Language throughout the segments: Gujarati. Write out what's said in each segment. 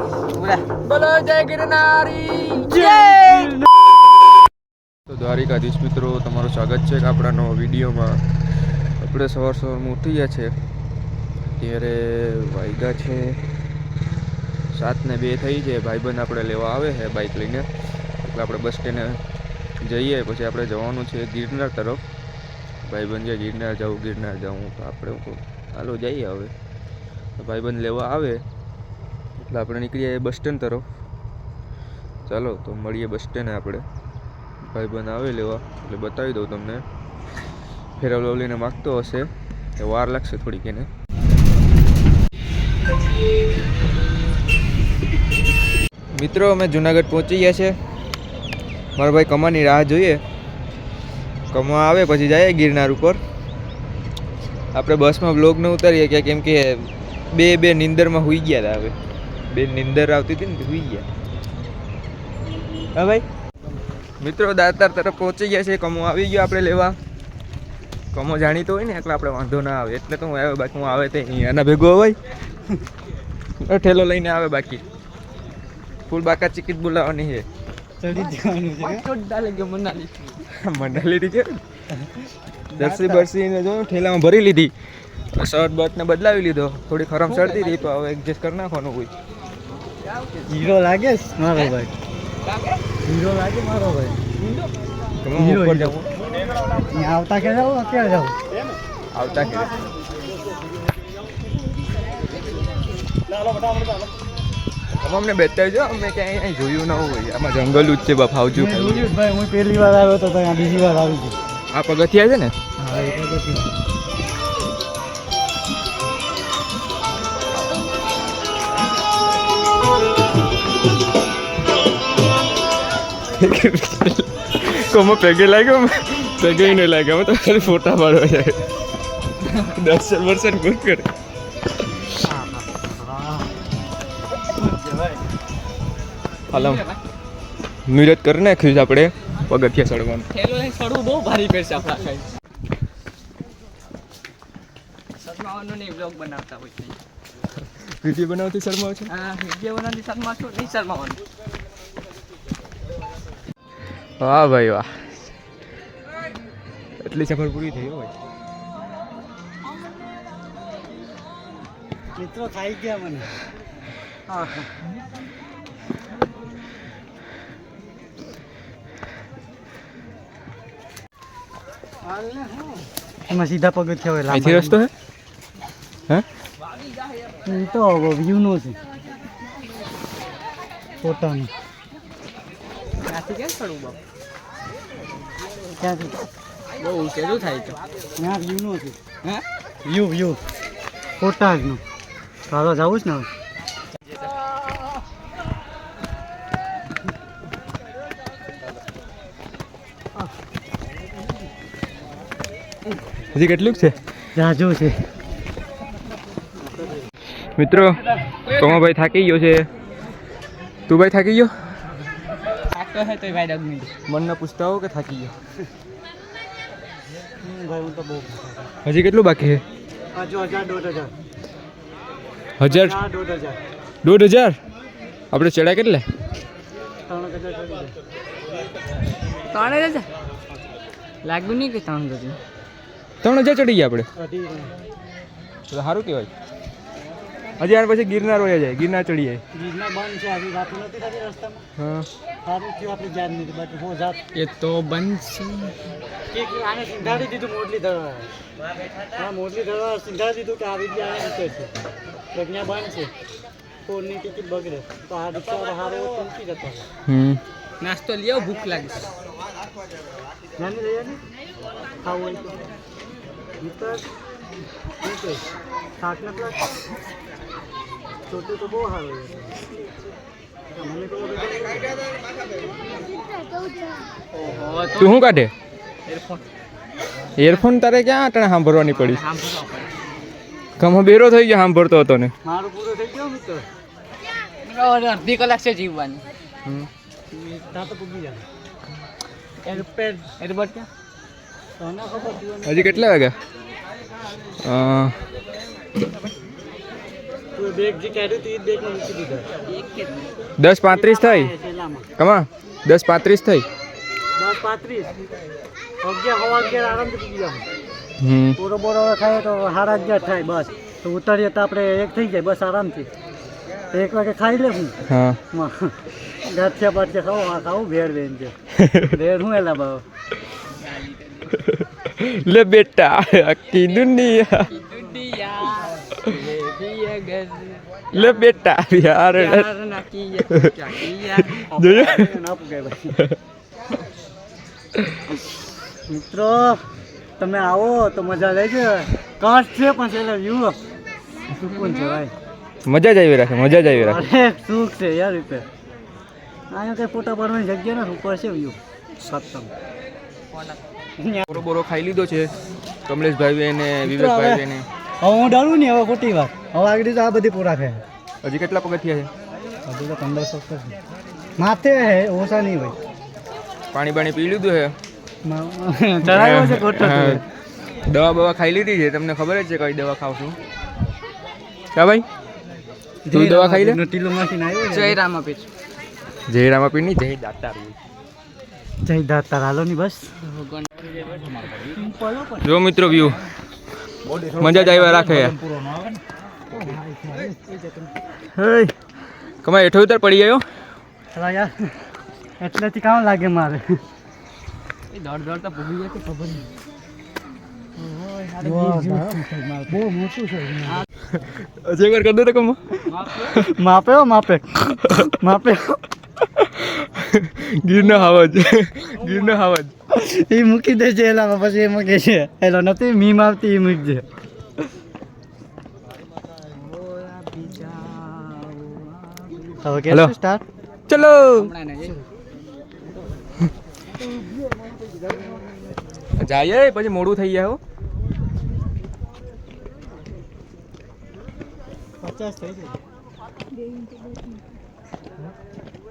બોલો જય ગિરનારી જય. તો દ્વારિકાધીશ મિત્રો, તમારું સ્વાગત છે આપણા નવા વિડીયોમાં. આપણે સવારમાં ઉઠી ગયા છે, અત્યારે વાગ્યા છે 7:02 થઈ છે. ભાઈબંધ આપણે લેવા આવે છે બાઇક લઈને, એટલે આપણે બસ સ્ટેન્ડે જઈએ. પછી આપણે જવાનું છે ગિરનાર તરફ. ભાઈબંધ છે ગિરનાર જાઉં, તો આપણે ચાલો જઈએ. હવે ભાઈબંધ લેવા આવે એટલે આપણે નીકળીએ બસ સ્ટેન્ડ તરફ. ચાલો તો મળીએ બસ સ્ટેન્ડે. આપણે ભાઈબંધ આવે લેવા એટલે બતાવી દઉં તમને. ફેરવલો લઈને માગતો હશે, એ વાર લાગશે થોડીક એને. મિત્રો, અમે જુનાગઢ પહોંચી ગયા છે. મારા ભાઈ કમાની રાહ જોઈએ. કમા આવે પછી જાય ગિરનાર ઉપર. આપણે બસમાં બ્લોગ ન ઉતારીએ કે કેમ કે બે નીંદરમાં સૂઈ ગયા હતા. હવે બે નીંદર આવતી હતી ને, સૂઈ ગયા. હા ભાઈ મિત્રો, દાતાર તરફ પહોંચી ગયા છે. કમો આવી ગયો આપણે લેવા. કમો જાણીતો હોય ને એટલે આપણે વાંધો ના આવે, એટલે તો હું આવ્યો. બાકી હું આવે તે એના ભેગો હોય ઠેલો લઈને આવે. બાકી ફૂલ બાકા ચિકિટ બોલાવવાની છે. મનાલી છે. દર્શી ને જો ઠેલામાં ભરી લીધી. શર્ટ બર્ટ ને બદલાવી લીધો. થોડી ખરાબ શરતી હતી, તો હવે એડજસ્ટ કરી નાખવાનું. કોઈ હીરો લાગે મારો ભાઈ, હીરો લાગે મારો ભાઈ. હીરો ઉપર જાવ. આવતા કે જાવ, અત્યારે જાવ. આવતા કે અમને બતાવજો. અમે ક્યાંય જોયું ના હોય. આમાં જંગલ જ છે બાપ. આવજો ભાઈ. હું પહેલી વાર આવ્યો તો ત્યાં, બીજી વાર આવી છું. આ પગથિયા છે ને? હા, એ પગથિયા. કોમો પેગે લાગ્યો, પેગે નહીં લાગ્યો. અમે તો ખાલી ફોટા પાડવા જાય. દર્શન કોઈ કરે. હાલમ મીરત કરી નાખ્યું છે આપણે પગથિયા ચડવાનું. ચડવું બહુ ભારી પડશે આપણા ખાઈ. શર્માવાનું નહીં, બ્લોગ બનાવતા હોય છે. વિડીયો બનાવતી શર્માવ છે? હા, વિડીયો બનાવતી શર્મા છો નહીં, શર્માવાનું. વાહ ભાઈ વાહ, એટલી સફર પૂરી થઈ હોય. મિત્રો ખાઈ ગયા મને. હા, એમાં સીધા પગથિયા હોય. અહીંથી રસ્તો હે? હે? એ તો વ્યૂનો છે ફોટાનો. ત્યાંથી કેમ ચડવું બાપ? ક્યાંથી? બહુ ઊંચેલું થાય છે. ત્યાં વ્યૂનો છે. હે? વ્યૂ ફોટાનો. ચાલો જવું જ ને હવે. હજી કેટલું છે? જાજો છે મિત્રો. કમાભાઈ થાકી ગયો છે. તું ભાઈ થાકી ગયો? થાકતો હે તો ભાઈ ડગ નહીં. મનને પૂછતા હો કે થાકી ગયો? ભાઈ હું તો બહુ. હજી કેટલું બાકી છે? હજુ 1000 1000 1000 આપણે ચડ્યા કેટલે? 3000 લાગ્યું નહીં કે 3000? 3000 ચડી ગયા આપણે. તો સારું કહેવાય. હજી આને પછી ગિરનાર વયા જાય. ગિરનાર ચડી જાય. ગિરનાર બંધ છે. આવી રાતો નથી થતી રસ્તામાં. હા, સારું થયું આપણે જાત નથી. બાકી હું જાત એ તો બંધ છે. આને સિંધાડી દીધું મોટલી ધરવા. હા, મોટલી ધરવા સિંધાડી દીધું કે આવી રીતે આને ઉતર છે. તો ત્યાં બંધ છે. ફોનની ટિકિટ બગડે તો આ રિક્ષા હારો ચમકી જતો. નાસ્તો લઈ આવો, ભૂખ લાગે છે. નાની લઈએ ને ખાવું હોય તો ઉતર. શાક નથી લાગતું. ચોટું તો બહુ સારું છે. મને તો ઓહો, તું શું કાઢે? એરફોન એરફોન તારે ક્યાં આટણે સાંભળવાની પડી? સાંભળવા પડે. કમો બેરો થઈ ગયો સાંભળતો હતો ને. મારું પૂરું થઈ ગયો મિત્ર. અડધી કલાક છે જીવવાની. ત્યાં તો પૂગી જાય. એરબડ ક્યાં? તો ના ખબર. હજી કેટલા વાગ્યા? તું બેગ જે કાઢ્યું તું એ બેગ મૂકી દીધા 10:35 થઈ છેલ્લામાં કમા 10:35 થઈ 10:35 11 આરામથી પી ગયા હમ પૂરો બોરો ખાય તો 11:30 થાય બસ તો ઉતરીએ તો આપણે 1 થઈ જાય બસ આરામથી તો 1 વાગે ખાઈ લે હું હા ગાંઠિયા બાઠિયા ખાવું ભેળ બેન છે ભેળ હું એલા બાબા લે બેટા આખી દુનિયા લે બેટા યાર જોયું ના પૂછાય ભાઈ મિત્રો તમે આવો તો મજા લેજો કાસ્ટ છે પણ છેલ્લે વ્યૂ સુકૂન છે ભાઈ મજા જ આવી રાખે અરે સુખ છે યાર રીતે અહીંયા કઈ ફોટા પાડવાની જગ્યા નથી ઉપર છે વ્યૂ સત્તમ બોરો ખાઈ લીધો છે કમલેશભાઈ અને વિવેકભાઈ ને હવે હું ડરું ને હવે ખોટી વાત હવે આગળ તો આ બધી પૂરા છે હજી કેટલા પગથિયા છે હજુ તો 1500 છે માથે હે ઓછા નહીં હોય પાણી બાણી પી લીધું છે ચડાવ્યો છે ખોટો દવા બવા ખાઈ લીધી છે તમને ખબર જ છે કઈ દવા ખાવ છું કા ભાઈ તું દવા ખાઈ લે ટીલો માંથી આવ્યો જય રામાપીર જય રામાપીર ની જય દાતાર જય દાતાર હાલો ની બસ જો મિત્રો વ્યૂ મજા જ આવ્યા રાખે હે કમા હેઠો ઉતર પડી ગયો અલા યાર એટલેથી કામ લાગે મારે દોડ તો ભૂલી જાય તો ખબર નહીં બહુ મોટું છે અજય વાર કર દો તો કમા માપે ગીરનો હાવજ એ મૂકી દે છે એલામાં પછી એમાં કે છે એલો નથી મીમ આવતી એ મૂકજે હવે કે હેલો. સ્ટાર્ટ ચલો જાય પછી મોડું થઈ જાય હો 50 થઈ જાય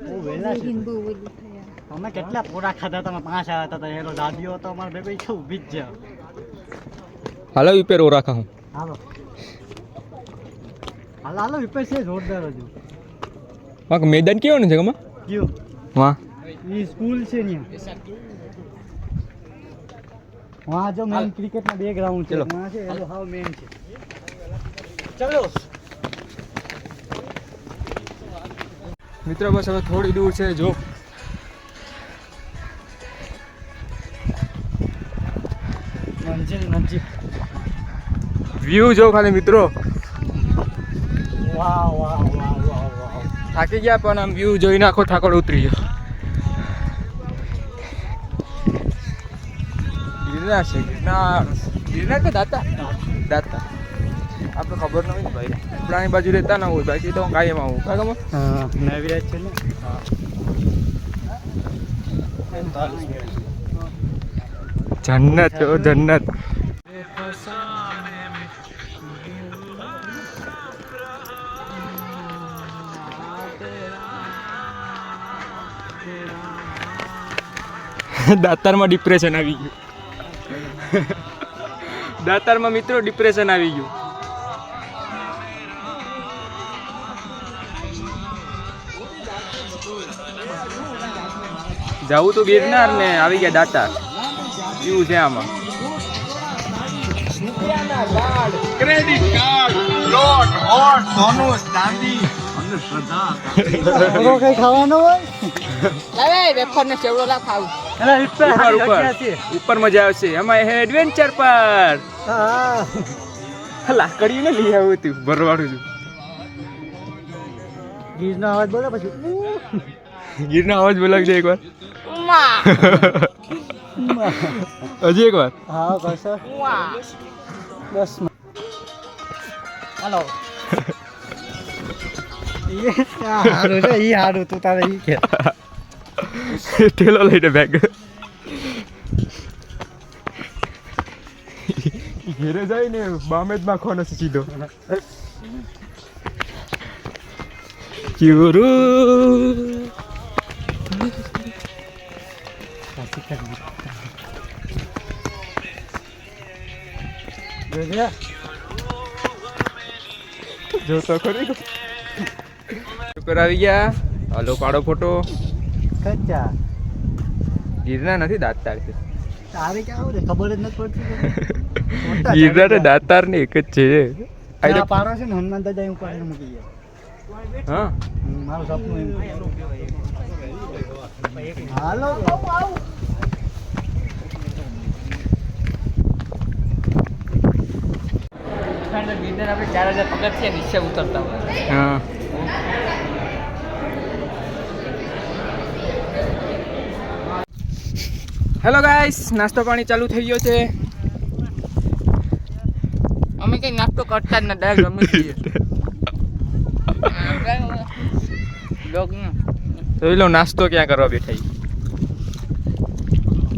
બહુ વહેલા છે અમે કેટલા પૂરા ખાધા તમે 5 આવ્યા હતા એનો દાદીઓ તો અમારે ભેગો છે ઊભી જ છે હાલો વિપેર ઓ રાખા હું હાલો હાલો વિપેર છે જોરદાર હજુ વાંક મેદાન કેવાનું છે કમા કયું વાહ એ સ્કૂલ છે ને વहाँ जो मेन क्रिकेट में बैकग्राउंड है चलो. वहाँ से हेलो हाउ मेन છે ચલો મિત્રો બસ હવે થોડી દૂર છે જો મંજિલ વ્યૂ જો ખાલી મિત્રો વાહ વાહ વાહ વાહ વાહ થાકી ગયા પણ આમ વ્યૂ જોઈને આખો થાકડ ઉતરી ગયો ગિરનાર છે ગિરનાર કે દાતા આપણે ખબર ન હોય ને ભાઈ આપણાની બાજુ રહેતા ના હોય બાકી તો હું કાયમ આવું કા ગમો હા નવીરાજ છે ને જન્નત છે, ઓ જન્નત દાતારમાં ડિપ્રેશન આવી ગયું દાતારમાં મિત્રો ડિપ્રેશન આવી ગયું જવું તો ગિરનાર ને આવી ગયા દાતાર એવું છે આમાં ક્રેડિટ કાર્ડ લોન હોટ ધનુષ ચાંદી અને શ્રદ્ધા ઓરો કઈ ખાવાનો હોય લાવે વેફર ને સેવડો લા ખાવું એલા ઉપર ઉપર ઉપર ઉપર મજા આવશે એમાં હે એડવેન્ચર પર હા લાકડીઓ ને લઈ આવું તું ભરવાડું છું ગીરનો અવાજ બોલો પછી ગીરના અવાજ બોલાવજે એકવાર હજી એકવાર હા કરશો બસ હાલો હારું છે ઈ હારું તું તારે ઈ કે ઠેલો લઈને બેગ ઘેરે જાય ને બામેદ નાખવાનો છે સીધો ક્યુરુ જો તો ખરી ઉપર આવી ગયા. હલો પાડો ફોટો. કચ્ચા ગીરના નથી દાંતતાર છે. તારે ક્યાં આવું રે ખબર જ નથી પડતી. ગીરના ને દાંતતાર ને એક જ છે. આ પારો છે ને હનુમાન દાદા હું પાડીને મૂકી ગયા. હા મારું સપનું એમ. હાલો ગિરનાર આપણે 4000 પગથિયા નીચે ઉતરતા હોય. હા હેલો ગાઈસ, નાસ્તો પાણી ચાલુ થઈ ગયો છે. અમે કઈ નાસ્તો કરતા જ ના, ડાયરેક્ટ રમી જઈએ. જોઈ લો નાસ્તો ક્યાં કરવા બેઠા ઈ.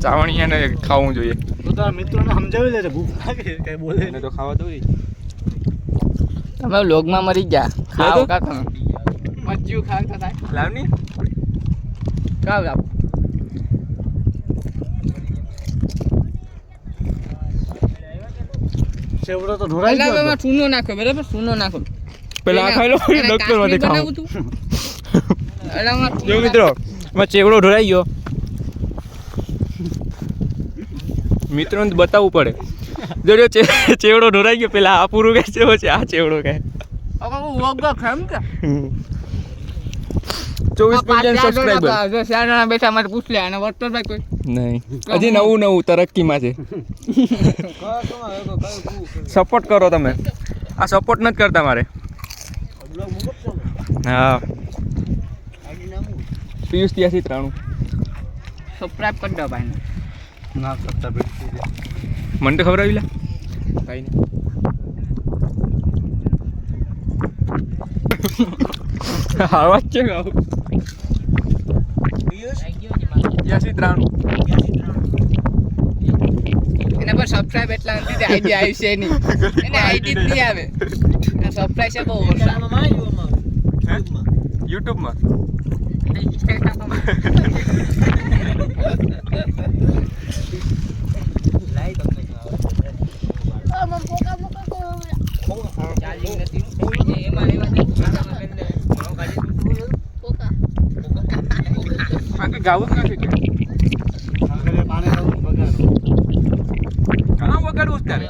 ચાવણીયાને ખાવું જોઈએ. તું તારા મિત્રોને સમજાવી લેજે, ભૂખ લાગે કઈ બોલે એને તો ખાવા દઉં. તમે લોગમાં મરી ગયા. ખાવ કા તમે મજ્જુ ખાવ તો થાય. લાવની કાવ લાવ. સેવડો તો ઢોરાઈ ગયો. એમાં ચૂનો નાખો, બરાબર? ચૂનો નાખો. પેલા આ ખાઈ લો, ડોક્ટર માંથી ખાવું. એલામાં જો મિત્રો, માં ચેવડો ઢોરાઈ ગયો. મિત્રોને બતાવવું પડે. જો ચેવડો ઢોરાઈ ગયો. પેલા આ પૂરું કહે છે, પછી આ ચેવડો કહે. હવે વગર ખામ કે 24 મિલિયન સબસ્ક્રાઇબર. જો 4 જણા બેઠા મારે પૂછ લે અને વર્તો ભાઈ કોઈ નહીં, હજી નવું તરક્કીમાં છે. સપોર્ટ કરો તમે. આ સપોર્ટ નથી કરતા મારે. હા પિયુષ 8393 સબસ્ક્રાઇબ કરી દો ભાઈને. ના કરતા બેઠી છે. મને તો ખબર આવી લા ભાઈ ને. આવાજ છે ગાવ 8393 એના પર સબસ્ક્રાઇબ એટલા નથી, આઈડી આવી છે નહીં. એને આઈડી જ નહીં આવે. આ સબસ્ક્રાઇબ છે બહુ ઓછા. યુટ્યુબમાં ચાર્જિંગ નથી. એમાં એવા ગાવું જ નથી. આગળ પાણી લાવું બગાડો. કાં વગાડવું ત્યારે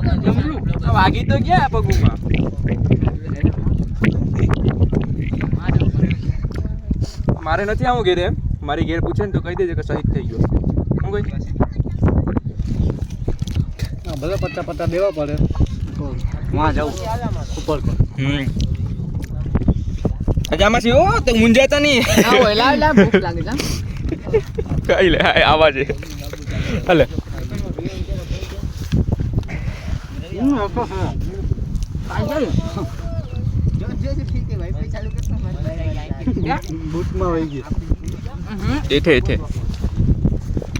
વાગી તો ગયા પગુમાં. મારે નથી આવું ઘેર. એમ મારી ઘેર પૂછે ને તો કહી દેજે કે શહીદ થઈ ગયો. હું કઈ ભલે પત્તા દેવા પડે. વાં જાઉં ઉપર પર. આમાં છે તો મુંજાતા નહીં. લાવ ભૂખ લાગે છે. કઈ લે આવા છે. હાલે બૂટમાં વહી ગયું. એઠે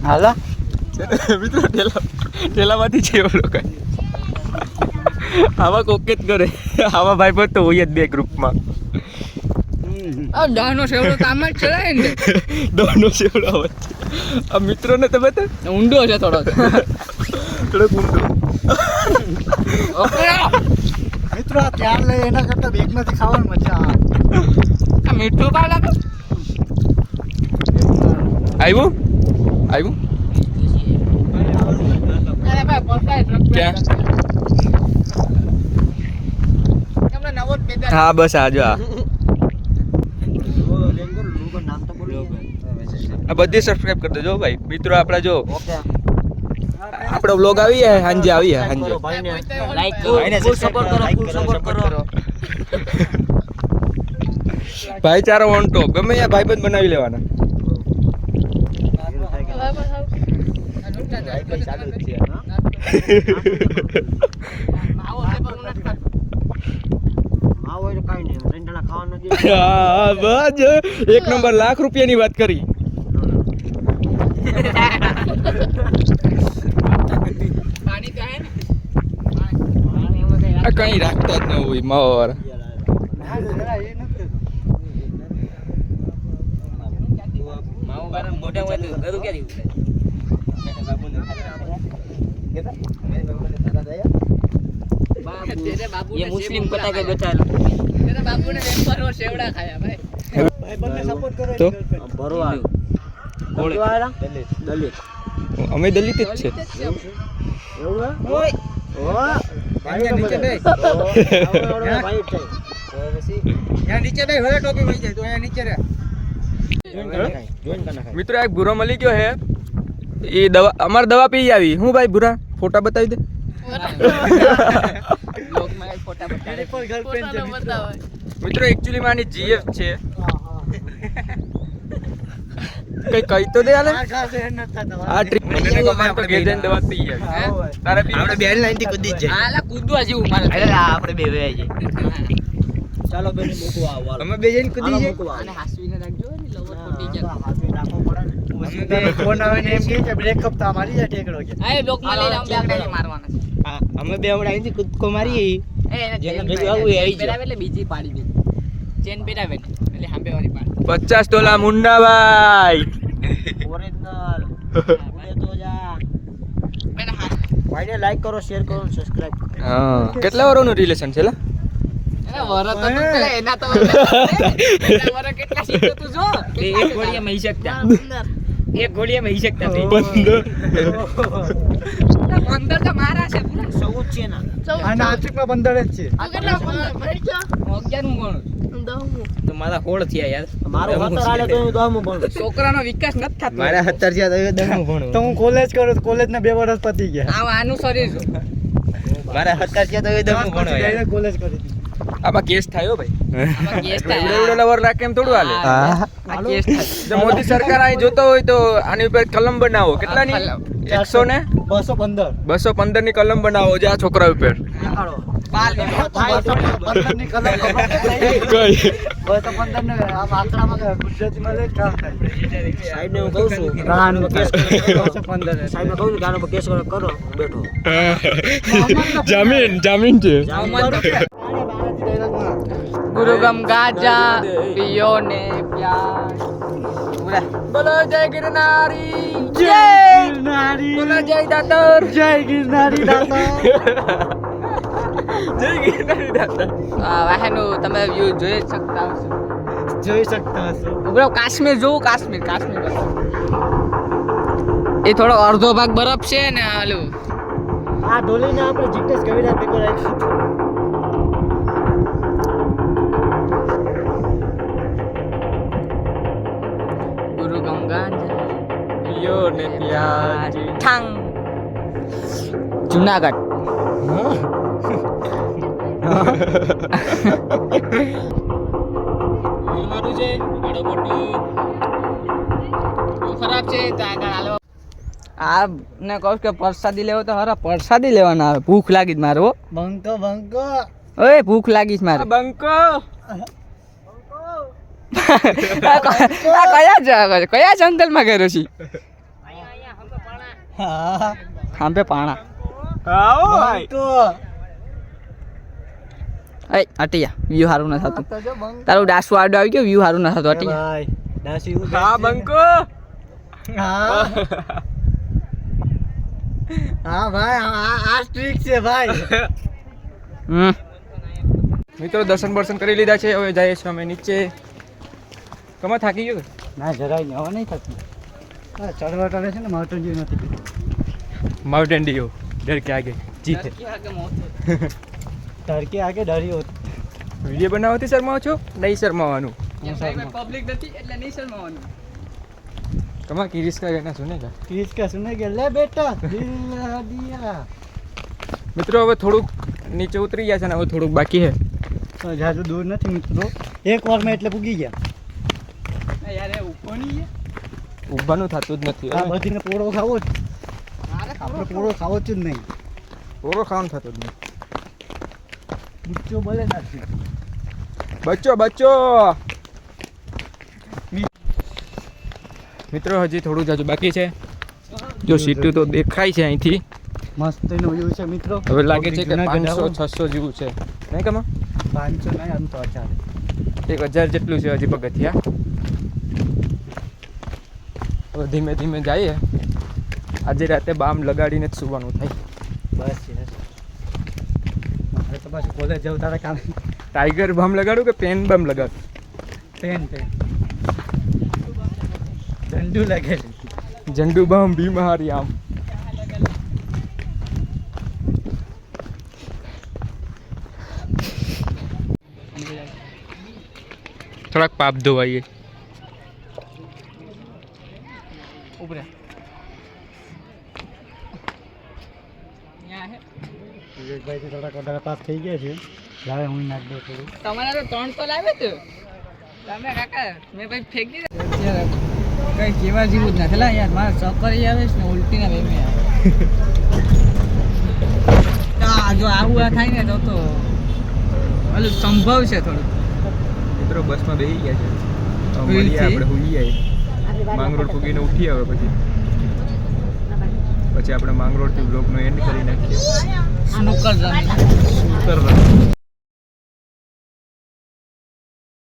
હાલા મિત્રો ઠેલામાંથી છે એવો લોકો. આવા કોકે જ કરે. આવા ભાઈ પણ તો હોય જ બે ગ્રુપમાં. દહનો સેવડો કામ જ ચલાય ને. દોનો સેવડો આવે. આ મિત્રોને તો બતા ઊંડો છે થોડો. ઊંડો. મિત્રો આ ત્યાં લઈ એના કરતા બેગમાંથી ખાવાની મજા આવે. આ મીઠું કા લાગે? આવ્યું અરે ભાઈ પસાય ક્યાં? તમને નવો જ પેદા. હા બસ આ જો આ બધી સબસ્ક્રાઇબ કરી દેજો ભાઈ મિત્રો. આપણા જો આપણો બ્લોગ આવી જાય સાંજે આવી જાય સાંજે. લાઈક કરો, ફૂલ સપોર્ટ કરો, ફૂલ સપોર્ટ કરો. ભાઈચારો ઓન ટોપ. ગમે ત્યાં ભાઈબંધ બનાવી લેવાના. હા બસ 1 નંબર. લાખ રૂપિયાની વાત કરી. પાણી તો હે ને? આ કઈ રાખતા જ ન હોય માવા મોટા હોય તો ગરું ક્યાં ये मुस्लिम पता के बेटा બાપુને વેફરો સેવડા ખાયા ભાઈ. ભાઈ બંને સપોર્ટ કરો તો? ભરવા કોણ? દલિત અમે દલિત જ છે. એવું ઓય ભાઈ નીચે નહીં ભાઈ નીચે નહીં હવે ટોપી મળી જાય તો અહીંયા નીચે રહે. મિત્રો એક ભૂરો મળી ગયો હે એ દવા અમાર દવા પી આવી હું ભાઈ ભૂરા ફોટા બતાવી દે. લોકમાં એક ફોટા બતાવે. પર ગર્લફ્રેન્ડ છે મિત્રો. મિત્રો એકચ્યુઅલી માની જીએફ છે કઈ કઈ તો દે આલે આ ખાસ એ નતા દવા આ ટ્રીપ મને કમાન તો ગેજન દવા પી આવી તારે પી આપણે બેલ 90 કૂદી જ આલા કૂદવા જેવું મારે. આપણે બે વે જઈએ ચાલો બેની મૂકો આવો અમે બે જઈને કૂદી જઈએ આને હાસવીને રાખજો ને લવર ફોટી જાય. ફોન આવે ને એમ કે બ્રેકઅપ તો મારી જાય ટેકડો કે આ લોકમાં લઈ લાવ બે આપણે મારવાના છે. અમે બે હમણાં અહીંથી કૂદકો મારીએ એ એને જેને ચેન ભેગું આવું એ આવી પહેરાવે એટલે બીજી પાડી દે. ચેન પહેરાવે ને એટલે હાંબે વાળી પાડી. $50 મુંડાભાઈ ઓરિજિનલ ઉડે તો જા એને હાથ ભાઈને લાઈક કરો શેર કરો સબસ્ક્રાઇબ હા કેટલા વર્ષનું રિલેશન છે લા એના વરસ તો તું પેલા એના તો એના વરસ કેટલા સીધો તું જો એક ઘોડીએ મહી શકતા એક ઘોડીએ મહી શકતા 15 તો મારા છે પૂરા 14 છે ના આ નાસિકમાં 15 જ છે આ કેટલા 11 નું ગણું તો મારા 16 થયા યાર મારો 17 આલે તો હું 10મું ભણું છોકરાનો વિકાસ નથી થતો મારા 17 થયા તો 10મું ભણું તો હું કોલેજ કરું તો કોલેજના 2 વર્ષ પતી ગયા આનું શરીર મારા 17 થયા તો 10મું ભણો યાર કોલેજ કરી આમાં કેસ થાયો ભાઈ આમાં કેસ થાય. એવડો વર રાખે એમ થોડું હાલે આ કેસ થાય. જો મોદી સરકાર અહીં જોતો હોય તો આની ઉપર કલમ બનાવો કેટલાની 100 ને 215 215 ની કલમ બનાવો જે આ છોકરા ઉપર દેખાડો બાલ ને 215 ની કલમ કઈ 215 ને આ આંકડામાં ગુજરાતીમાં લે કામ થાય સાહેબ ને હું કહું છું ગાનો કેસ 215 સાહેબ ને કહું છું ગાનો કેસ કરો બેઠો જામીન છે ગુરુ ગમ ગાજા પિયો ને પ્યાર બોલો જય ગિરનારી જય ગિરનારી બોલો જય દાતર જય ગિરનારી દાતા જય ગિરનારી દાતા વાહનો તમે વ્યૂ જોઈ જ શકતા હશો. જોઈ શકતા હશો ઉભરો કાશ્મીર જોવું કાશ્મીર એ થોડો અડધો ભાગ બરફ છે ને ઓલું આ ઢોલીને આપણે જીગ્નેશ કવિરાજ ભેગો રાખ્યું ગુરુ ગમ ગાજા પિયો ને પ્યાજ ઠાંગ જુનાગઢ મારું છે બડો મોટું બહુ ખરાબ છે તો આગળ હાલો આ ને કહું કે પ્રસાદી લેવો તો હરા પ્રસાદી લેવાના આવે ભૂખ લાગી જ મારે હો બંકો ઓય ભૂખ લાગી છે મારે બંકો કયા જંગલમાં ગયો છે હા ખાંભે પાણા આવો ભાઈ બંકો એ અટિયા વ્યૂ સારું ના થતું તારું ડાસુ આડો આવી ગયો વ્યૂ સારું ના થતું અટિયા ભાઈ દાસી હું હા બંકો હા હા ભાઈ આ સ્ટ્રીક છે ભાઈ મિત્રો દર્શન બર્શન કરી લીધા છે હવે જઈએ છીએ અમે નીચે કમા થાકી ગયો ના જરાય નહીં હવે નહીં થતું હા ચડવા ટળે છે ને માઉન્ટેન વ્યૂ નથી માઉન્ટેન ડીઓ ડર કે આગે જીતે ડર કે આગે ડરી હોત વિડીયો બનાવવાથી શરમાવો છો નહીં શરમાવાનું પબ્લિક નથી એટલે નહીં શરમાવાનું કમા की रिस्क रहना सुनेगा किसका सुनेगा ले बेटा दिल लगा दिया મિત્રો હવે થોડુંક નીચે ઉતરી ગયા છે ને હવે થોડુંક બાકી છે તો જાજુ દૂર નથી મિત્રો એક વારમાં એટલે પૂગી ગયા યાર એ ઉપર નહીં ઊભાનું થતું જ નથી આ બધીને પોળો ખાવો જ આપણે પોળો ખાવો જ નહીં પૂરો ખાવાનું થતું જ નહીં બુચ્ચો બોલે નથી બચ્ચો મિત્રો હજી થોડું જાજુ બાકી છે જો સીટું તો દેખાય છે અહીંથી મસ્ત એનો વ્યૂ છે મિત્રો હવે લાગે છે કે 500-600 જેવું છે નહીં કમા 500 નહીં આમ તો 1000 જેટલું છે હજી પગથિયા હવે ધીમે ધીમે જઈએ આજે રાતે બામ લગાડીને જ સુવાનું થાય બસ યાર મારે તો પાછું કોલેજ જવું તારા કામ ટાઈગર બમ લગાડું કે પેન બમ લગાડું? પેન ઝંડુ લાગે ઝંડુ બમ ભીમ હારી આમ. થોડાક પાપ ધોવાઈએ. ઉભરે વિવેકભાઈ થોડાક વધારે પાસ થઈ ગયા છે. લાવે હું નાખ દઉં થોડું. તમારા તો 3 તો લાવે તો તમે કાકા મેં ભાઈ ફેંકી દે કઈ કેવા જેવું જ નથી લા યાર. મારે ચક્કર આવે છે ને ઉલટી ના વેમે આવે. જો આવું થાય ને તો ઓલું સંભવ છે થોડું. મિત્રો બસમાં બેસી ગયા છે. તો હુઈ મળીએ છે? આપણે હુઈ આવીએ. માંગરોળ પૂગીને ઉઠી આવે પછી આપણે માંગરોળથી બ્લોગનો એન્ડ કરી નાખીએ. શું કર શું કરવા?